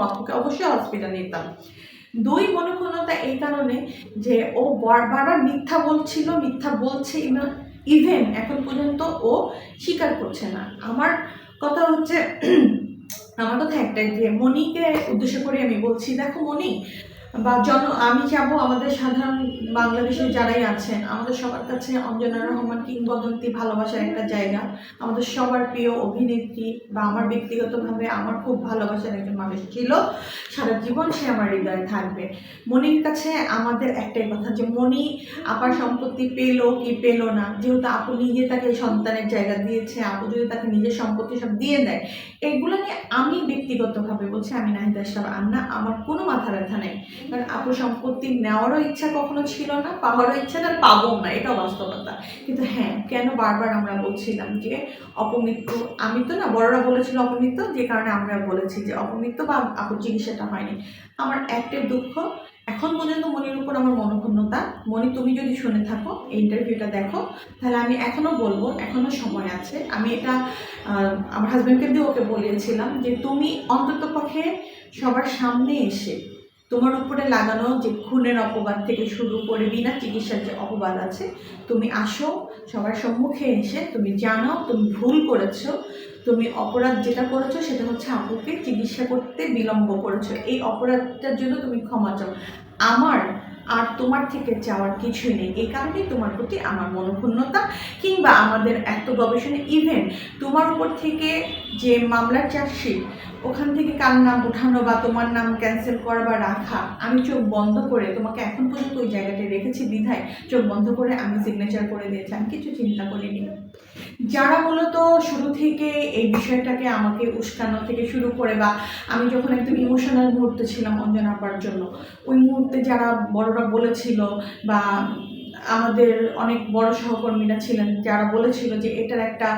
আপুকে অবশ্যই হসপিটাল নিতাম। 2 মনোক্ষুণ্ণতা এই কারণে যে ও বারবার মিথ্যা বলছিল, মিথ্যা বলছে, ইভেন এখন পর্যন্ত ও স্বীকার করছে না। আমার কথা হচ্ছে আমার কথা একটাই যে মনিকে উদ্দেশ্য করে আমি বলছি, দেখো মনি বা আমি চাবো আমাদের সাধারণ বাংলাদেশের যারাই আছেন আমাদের সবার কাছে অঞ্জনা রহমান কিংবদন্তি ভালোবাসার একটা জায়গা, আমাদের সবার প্রিয় অভিনেত্রী বা আমার ব্যক্তিগতভাবে আমার খুব ভালোবাসার একজন মানুষ ছিল, সারা জীবন সে আমার হৃদয়ে থাকবে। মনির কাছে আমাদের একটাই কথা যে মনি আপার সম্পত্তি পেলো কি পেলো না, যেহেতু আপু নিজে তাকে সন্তানের জায়গা দিয়েছে, আপু যদি তাকে নিজের সম্পত্তি সব দিয়ে দেয়, এগুলো নিয়ে আমি ব্যক্তিগতভাবে বলছি, আমি নাহিদ আশরাফ আন্না, আমার কোনো মাথা ব্যথা নেই। কারণ আপুর সম্পত্তি নেওয়ারও ইচ্ছা কখনো ছিল না, পাওয়ারও ইচ্ছা না, পাবও না, এটা বাস্তবতা। কিন্তু হ্যাঁ, কেন বারবার আমরা বলছিলাম যে অপমৃত্যু, আমি তো না, বড়রা বলেছিল অপমৃত্যু, যে কারণে আমরা বলেছি যে অপমৃত্যু বা আপুর চিকিৎসাটা হয়নি। আমার একটাই দুঃখ, এখন পর্যন্ত মনির উপর আমার মনোক্ষুণ্ণতা। মনি, তুমি যদি শুনে থাকো, এই ইন্টারভিউটা দেখো, তাহলে আমি এখনো বলবো, এখনো সময় আছে। আমি এটা আমার হাজব্যান্ডকে দিয়ে ওকে বলিয়েছিলাম যে তুমি অন্তত পক্ষে সবার সামনে এসে তোমার উপরে লাগানো যে খুনের অপবাদ থেকে শুরু করে বিনা চিকিৎসার যে অপবাদ আছে, তুমি আসো, সবার সম্মুখে এসে তুমি জানাও তুমি ভুল করেছো, তুমি অপরাধ যেটা করেছো সেটা হচ্ছে আপুকে চিকিৎসা করতে বিলম্ব করেছো, এই অপরাধটার জন্য তুমি ক্ষমা চাও। আমার আর তোমার থেকে চাওয়ার কিছুই নেই। এই কারণেই তোমার প্রতি আমার মনোক্ষুণ্ণতা, কিংবা আমাদের এত গবেষণা, ইভেন তোমার উপর থেকে যে মামলার চার্জশিট, ওখান থেকে কার নাম উঠানো বা তোমার নাম ক্যান্সেল করা বা রাখা, আমি চোখ বন্ধ করে তোমাকে এখন পর্যন্ত ওই জায়গাটায় রেখেছি বিধায় চোখ বন্ধ করে আমি সিগনেচার করে দিয়েছি, আমি কিছু চিন্তা করিনি। যারা মূলত শুরু থেকে এই বিষয়টাকে আমাকে উস্কানো থেকে শুরু করে, বা আমি যখন একদম ইমোশনাল মুহূর্তে ছিলাম অঞ্জনা আপার জন্য, ওই মুহূর্তে যারা বড়রা বলেছিল বা আমাদের অনেক বড় সহকর্মীরা ছিলেন যারা বলেছিল যে এটার একটা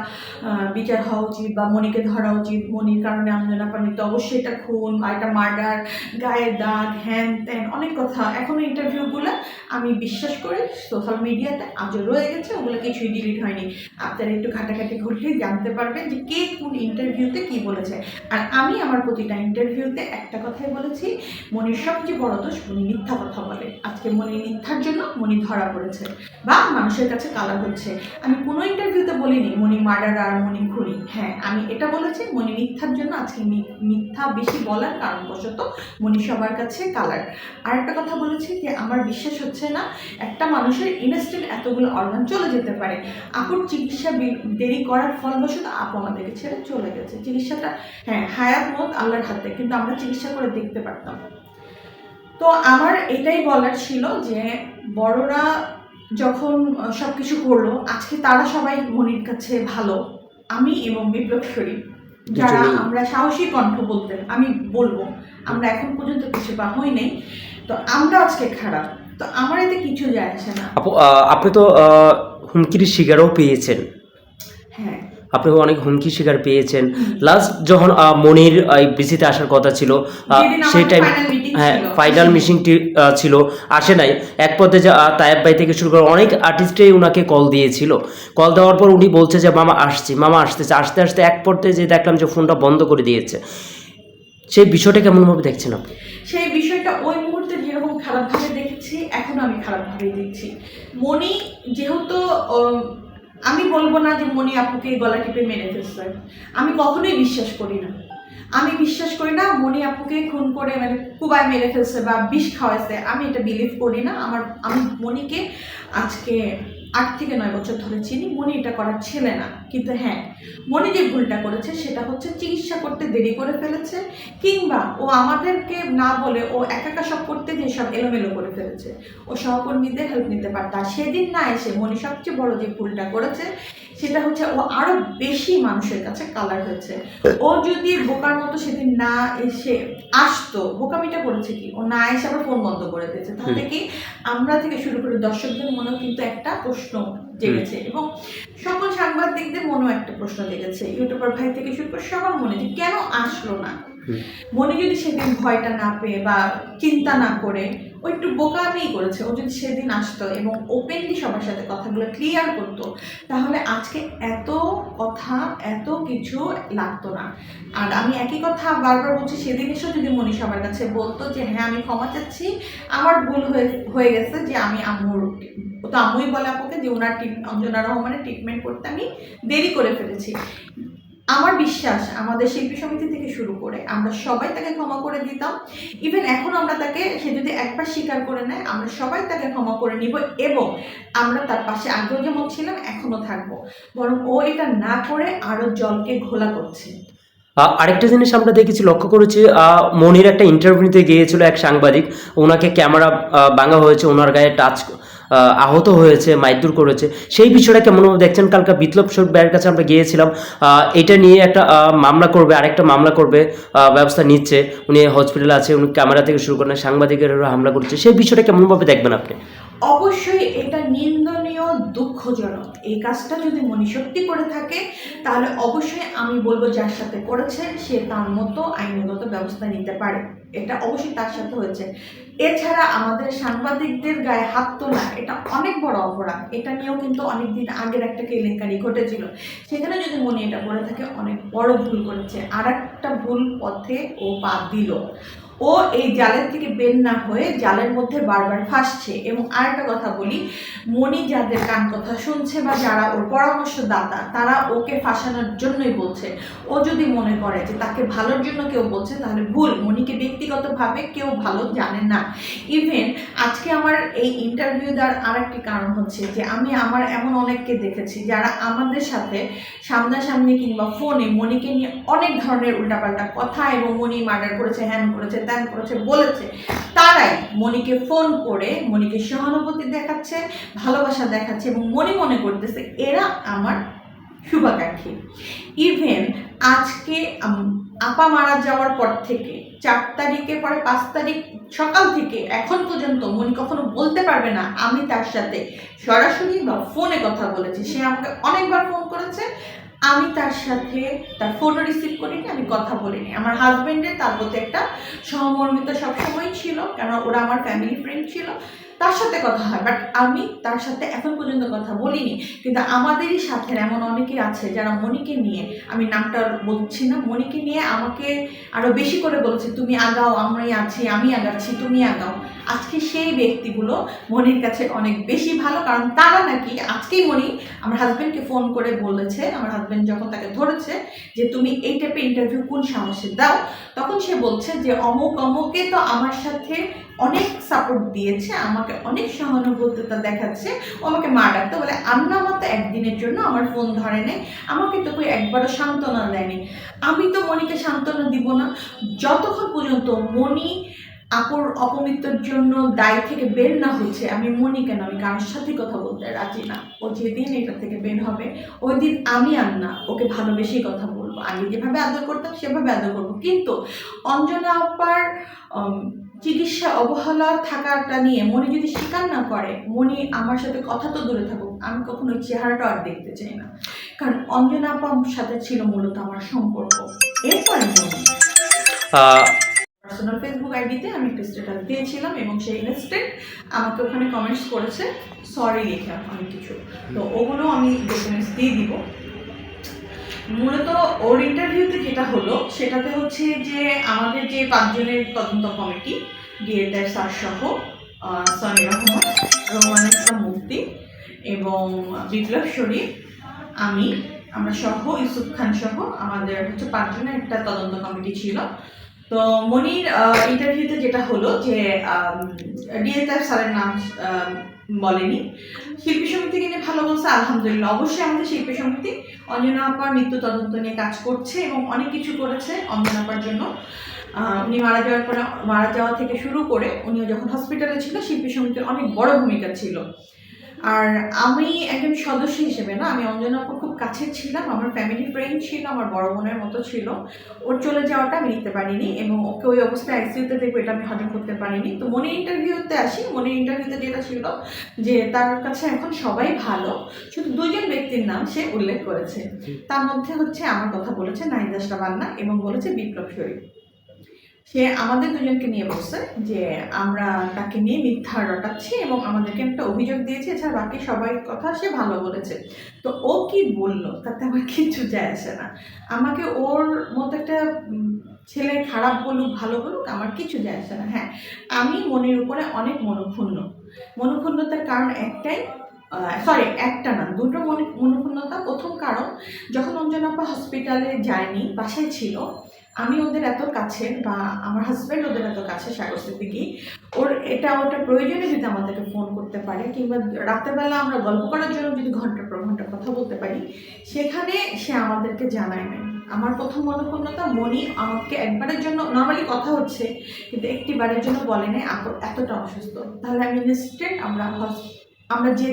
বিচার হওয়া উচিত বা মনিকে ধরা উচিত, মনির কারণে অঞ্জনা আপার মৃত্যু, অবশ্যই এটা খুন বা এটা মার্ডার, গায়ের দাগ, হ্যান ত্যান, অনেক কথা এখনো ইন্টারভিউগুলো আমি বিশ্বাস করি সোশ্যাল মিডিয়াতে আজও রয়ে গেছে, ওগুলো কিছুই ডিলিট হয়নি। আপনারা একটু ঘাটাঘাটি ঘুরলেই জানতে পারবেন যে কে কোন ইন্টারভিউতে কি বলেছে। আর আমি আমার প্রতিটা ইন্টারভিউতে একটা কথাই বলেছি, মনির সবচেয়ে বড় দোষ মনি মিথ্যা কথা বলে। আজকে মনির মিথ্যার জন্য মনি ধরা পড়েছে বা মানুষের কাছে কালা হচ্ছে। আমি কোনো ইন্টারভিউতে বলিনি মনি মার্ডারার, মনি খুনি। হ্যাঁ, আমি এটা বলেছি মনি মিথ্যার জন্য, আজকে মিথ্যা বেশি বলার কারণবশত মনি সবার কাছে কালার। আর একটা কথা বলেছি যে আমার বিশ্বাস হচ্ছে না একটা মানুষের ইনস্ট্যান্ট এতগুলো অর্গান চলে যেতে পারে। আপুর চিকিৎসা দেরি করার ফলবশত আপু আমাদেরকে ছেড়ে চলে গেছে। চিকিৎসাটা হ্যাঁ, হায়াত মত আল্লাহর হাতে, কিন্তু আমরা চিকিৎসা করে দেখতে পারতাম। তো আমার এটাই বলার ছিল যে বড়রা যখন সব কিছু করলো, আজকে তারা সবাই মনির কাছে ভালো, আমি এবং বিপ্লব শরীফ যারা আমরা সাহসী কণ্ঠ বলতেন, আমি বলবো আমরা এখন পর্যন্ত কিছু বা হই নাই, তো আমরা আজকে খারাপ, তো আমার এতে কিছু যায় আসে না। আপনি তো হুমকির শিকারও পেয়েছেন। হ্যাঁ, আপনি অনেক হুমকি শিকার পেয়েছেন। লাস্ট যখন মনির বিসিতে আসার কথা ছিল, সেই টাইম হ্যাঁ ফাইনাল মিটিংটি ছিল, আসে নাই। এক পথে যে তায়েব ভাই থেকে শুরু করে অনেক আর্টিস্টই ওনাকে কল দিয়েছিল। কল দেওয়ার পর উনি বলছে যে মামা আসছি, মামা আসতেছে, আসতে আসতে এক পর্যায়ে যে দেখলাম যে ফোনটা বন্ধ করে দিয়েছে। সেই বিষয়টা কেমনভাবে দেখছেন আপনি? সেই বিষয়টা ওই মুহূর্তে যেরকম খারাপভাবে দেখেছি, এখন আমি খারাপভাবে দেখছি। মনি যেহেতু আমি বলবো না যে মনি আপুকে গলা টিপে মেরে ফেলছে, আমি কখনোই বিশ্বাস করি না। আমি বিশ্বাস করি না মনি আপুকে খুন করে মানে কুবায় মেরে ফেলছে বা বিষ খাওয়াইছে, আমি এটা বিলিভ করি না। আমি মনিকে আজকে 8 থেকে 9 বছর ধরে চিনি, মনি এটা করার ছেলে না। কিন্তু হ্যাঁ, মনি যে ভুলটা করেছে সেটা হচ্ছে চিকিৎসা করতে দেরি করে ফেলেছে, কিংবা ও আমাদেরকে না বলে ও একা সব করতে যে সব এলোমেলো করে ফেলেছে। ও সহকর্মীদের হেল্প নিতে পারত। আর সেদিন না এসে মনি সবচেয়ে বড় যে ভুলটা করেছে সেটা হচ্ছে ও আরো বেশি মানুষের কাছে কালার হয়েছে। ও যদি বোকার মতো সেদিন না এসে আসতো, বোকামিটা করেছে কি, ও না এসে আবার ফোন বন্ধ করে দিয়েছে, তাহলে কি আমরা থেকে শুরু করে দর্শকদের মনেও কিন্তু একটা প্রশ্ন জেগেছে, এবং সকল সাংবাদিকদের মনেও একটা প্রশ্ন জেগেছে, ইউটিউবার ভাই থেকে শুরু করে সবার মনে, যে কেন আসলো না। মনে যদি সেদিন ভয়টা না পেয়ে বা চিন্তা না করে ও একটু বোকামিই করেছে। ও যদি সেদিন আসতো এবং ওপেনলি সবার সাথে কথাগুলো ক্লিয়ার করতো, তাহলে আজকে এত কথা এত কিছু লাগতো না। আর আমি একই কথা বারবার বলছি, সেদিন এসেও যদি মনি সবার কাছে বলতো যে হ্যাঁ আমি ক্ষমা চাচ্ছি, আমার ভুল হয়ে গেছে, যে আমি আম্মুর, তো আম্মুই বলে আপুকে যে ওনার অঞ্জনা রহমানের ট্রিটমেন্ট করতে আমি দেরি করে ফেলেছি। আমার বিশ্বাস আমাদের শিল্পী সমিতি থেকে শুরু করে আমরা সবাই তাকে ক্ষমা করে দিতাম। ইভেন এখন আমরা তাকে, সে যদি একবার স্বীকার করে নেয়, আমরা সবাই তাকে ক্ষমা করে নিব এবং আমরা তার পাশে আগেও যেমন ছিলাম এখনো থাকবো। বরং ও এটা না করে আরো জলকে ঘোলা করছে। আরেকটা জিনিস আমরা দেখেছি, লক্ষ্য করেছি, মনির একটা ইন্টারভিউতে গিয়েছিল এক সাংবাদিক, ওনাকে ক্যামেরা ভাঙা হয়েছে, ওনার গায়ে টাচ আহত হয়েছে, মারধর করেছে। সেই বিষয়টা কেমনভাবে দেখছেন? কালকে বিপ্লব শরীফ ভাইয়ের কাছে আমরা গিয়েছিলাম, এটা নিয়ে একটা মামলা করবে, আরেকটা মামলা করবে, ব্যবস্থা নিচ্ছে। উনি হসপিটালে আছে, উনি ক্যামেরা থেকে শুরু করেন সাংবাদিকের হামলা করছে, সেই বিষয়টা কেমনভাবে দেখবেন আপনি? অবশ্যই এটা নিন্দনীয়, দুঃখজনক। এই কাজটা যদি মনি সত্যি করে থাকে, তাহলে অবশ্যই আমি বলবো যার সাথে করেছে সে তার মতো আইনগত ব্যবস্থা নিতে পারে। এটা অবশ্যই তার সাথে হয়েছে। এছাড়া আমাদের সাংবাদিকদের গায়ে হাত তোলা এটা অনেক বড় অপরাধ। এটা নিয়েও কিন্তু অনেকদিন আগের একটা কেলেঙ্কারি ঘটেছিল, সেখানে যদি মনি এটা করে থাকে অনেক বড় ভুল করেছে। আর একটা ভুল পথে ও পা দিল। ও এই জালের থেকে বের না হয়ে জালের মধ্যে বারবার ফাঁসছে। এবং আরেকটা কথা বলি, মনি যাদের কান কথা শুনছে বা যারা ওর পরামর্শদাতা, তারা ওকে ফাঁসানোর জন্যই বলছে। ও যদি মনে করে যে তাকে ভালোর জন্য কেউ বলছে, তাহলে ভুল। মনিকে ব্যক্তিগতভাবে কেউ ভালো জানে না। ইভেন আজকে আমার এই ইন্টারভিউ দেওয়ার আরেকটি কারণ হচ্ছে যে আমি আমার এমন অনেককে দেখেছি যারা আমাদের সাথে সামনাসামনি কিংবা ফোনে মনিকে নিয়ে অনেক ধরনের উল্টাপাল্টা কথা এবং মনি মার্ডার করেছে, হ্যান করেছে, ত্যান করেছে বলেছে। তারাই মনিকে ফোন করে মনিকে সহানুভূতি দেখাচ্ছে, ভালোবাসা দেখাচ্ছে এবং মনি মনে করতেছে এরা আমার শুভাকাঙ্ক্ষী। ইভেন আজকে আপা মারা যাওয়ার পর থেকে 4 তারিখে পরে 5 তারিখ সকাল থেকে এখন পর্যন্ত মনি কখনো বলতে পারবে না আমি তার সাথে সরাসরি বা ফোনে কথা বলেছি। সে আমাকে অনেকবার ফোন করেছে, আমি তার সাথে তার ফোনও রিসিভ করিনি, আমি কথা বলিনি। আমার হাজবেন্ডের তার প্রতি একটা সহমর্মিতা সবসময় ছিল, কারণ ওরা আমার ফ্যামিলি ফ্রেন্ড ছিল, তার সাথে কথা হয়। বাট আমি তার সাথে এখন পর্যন্ত কথা বলিনি। কিন্তু আমাদেরই সাথে এমন অনেকেই আছে যারা মনিকে নিয়ে, আমি নামটা বলছি না, মনিকে নিয়ে আমাকে আরো বেশি করে বলেছে তুমি আগাও, আমরাই আছি, আমি আগাচ্ছি, তুমি আগাও। আজকে সেই ব্যক্তিগুলো মনির কাছে অনেক বেশি ভালো, কারণ তারা নাকি আজকেই মনি আমার হাজবেন্ডকে ফোন করে বলেছে, আমার হাজবেন্ড যখন তাকে ধরেছে যে তুমি এই টাইপের ইন্টারভিউ কোন সাহসে দাও, তখন সে বলছে যে অমুক অমুকে তো আমার সাথে অনেক সাপোর্ট দিয়েছে, আমাকে অনেক সহানুভূতিতা দেখাচ্ছে, ও আমাকে মা ডাকতে বলে। আন্না মতো একদিনের জন্য আমার ফোন ধরে নেই, আমাকে তো কেউ একবারও সান্ত্বনা দেয়নি। আমি তো মনিকে সান্ত্বনা দিব না যতক্ষণ পর্যন্ত মনি আপুর অপমৃত্যুর জন্য দায় থেকে বের না হচ্ছে। আমি মনি কেন, আমি কারোর সাথে কথা বলতে রাজি না। ও যেদিন এটা থেকে বের হবে ওই দিন আমি আর না ওকে ভালোবেসেই কথা বলবো। আগে যেভাবে আদর করতাম সেভাবে আদর করবো। কিন্তু অঞ্জনা আপার চিকিৎসা অবহেলা থাকাটা নিয়ে মনি যদি স্বীকার না করে, মনি আমার সাথে কথা তো দূরে থাকুক, আমি কখনো ওই চেহারাটা আর দেখতে চাই না। কারণ অঞ্জনা আপার সাথে ছিল মূলত আমার সম্পর্ক। এরপরে মনি পার্সোনাল ফেসবুক আইডিতে আমি একটা স্ট্যাটাস দিয়েছিলাম এবং সেই ইনস্ট্যান্ট আমাকে ওখানে কমেন্টস করেছে সরি লিখে অনেক কিছু। তো ওগুলো আমি ডকুমেন্টস দিয়ে দিব। মূলত ওর ইন্টারভিউতে যেটা হলো সেটাতে হচ্ছে যে আমাদের যে 5 জনের তদন্ত কমিটি, ডিএটার স্যার সহ সনি রহমান, রহমান ইসলাম মুফতি এবং বিপ্লব শরীফ, আমরা সহ ইউসুফ খান সহ আমাদের হচ্ছে 5 জনের একটা তদন্ত কমিটি ছিল। তো মনির ইন্টারভিউতে যেটা হলো যে ডিএটার স্যারের নাম বলেনি, শিল্পী সমিতিকে নিয়ে ভালো বলছে, আলহামদুলিল্লাহ। অবশ্যই আমাদের শিল্পী সমিতি অঞ্জনা আপার মৃত্যু তদন্ত নিয়ে কাজ করছে এবং অনেক কিছু করেছে অঞ্জনা আপার জন্য। উনি মারা যাওয়া থেকে শুরু করে উনিও যখন হসপিটালে ছিল শিল্পী সমিতির অনেক বড় ভূমিকা ছিল। আর আমি একজন সদস্য হিসেবে না, আমি অঞ্জনা আপুর খুব কাছে ছিলাম, আমার ফ্যামিলি ফ্রেন্ড ছিল, আমার বড় বোনের মতো ছিল। ওর চলে যাওয়াটা আমি নিতে পারিনি এবং ওকে ওই অবস্থায় আইসিইউতে দেখবো এটা আমি হজম করতে পারিনি। তো মনির ইন্টারভিউতে আসি, মনির ইন্টারভিউতে যেটা ছিল যে তার কাছে এখন সবাই ভালো, শুধু 2 জন ব্যক্তির নাম সে উল্লেখ করেছে। তার মধ্যে হচ্ছে আমার কথা বলেছে নাহিদ আশরাফ আন্না এবং বলেছে বিপ্লব শরীফ। সে আমাদের দুজনকে নিয়ে বলছে যে আমরা তাকে নিয়ে মিথ্যা রটাচ্ছি এবং আমাদেরকে একটা অভিযোগ দিয়েছে, এছাড়া বাকি সবাই কথা সে ভালো বলেছে। তো ও কি বললো তাতে আমার কিছু যায় আসে না। আমাকে ওর মতো একটা ছেলে খারাপ বলুক ভালো বলুক আমার কিছু যায় আসে না। হ্যাঁ, আমি মনের উপরে অনেক মনোক্ষুণ্ণতার কারণ একটাই, সরি একটা না, দুটো মনোক্ষুণ্ণতা। প্রথম কারণ, যখন অঞ্জনা আপা হসপিটালে যায়নি, বাসায় ছিল, আমি ওদের এত কাছে বা আমার হাজব্যান্ড ওদের এত কাছে সাগর সিদ্দিকী, ওর এটা ওটা প্রয়োজনে যদি আমাদেরকে ফোন করতে পারে কিংবা রাতেরবেলা আমরা গল্প করার জন্য যদি ঘন্টার পর ঘন্টা কথা বলতে পারি, সেখানে সে আমাদেরকে জানায় নাই। আমার প্রথম মনোক্ষুণ্ণতা, মনি আমাকে একবারের জন্য, নর্মালি কথা হচ্ছে কিন্তু একটি বারের জন্য বলে নাই এতটা অসুস্থ। তাহলে আমি ইনস্ট্যান্ট আমরা যে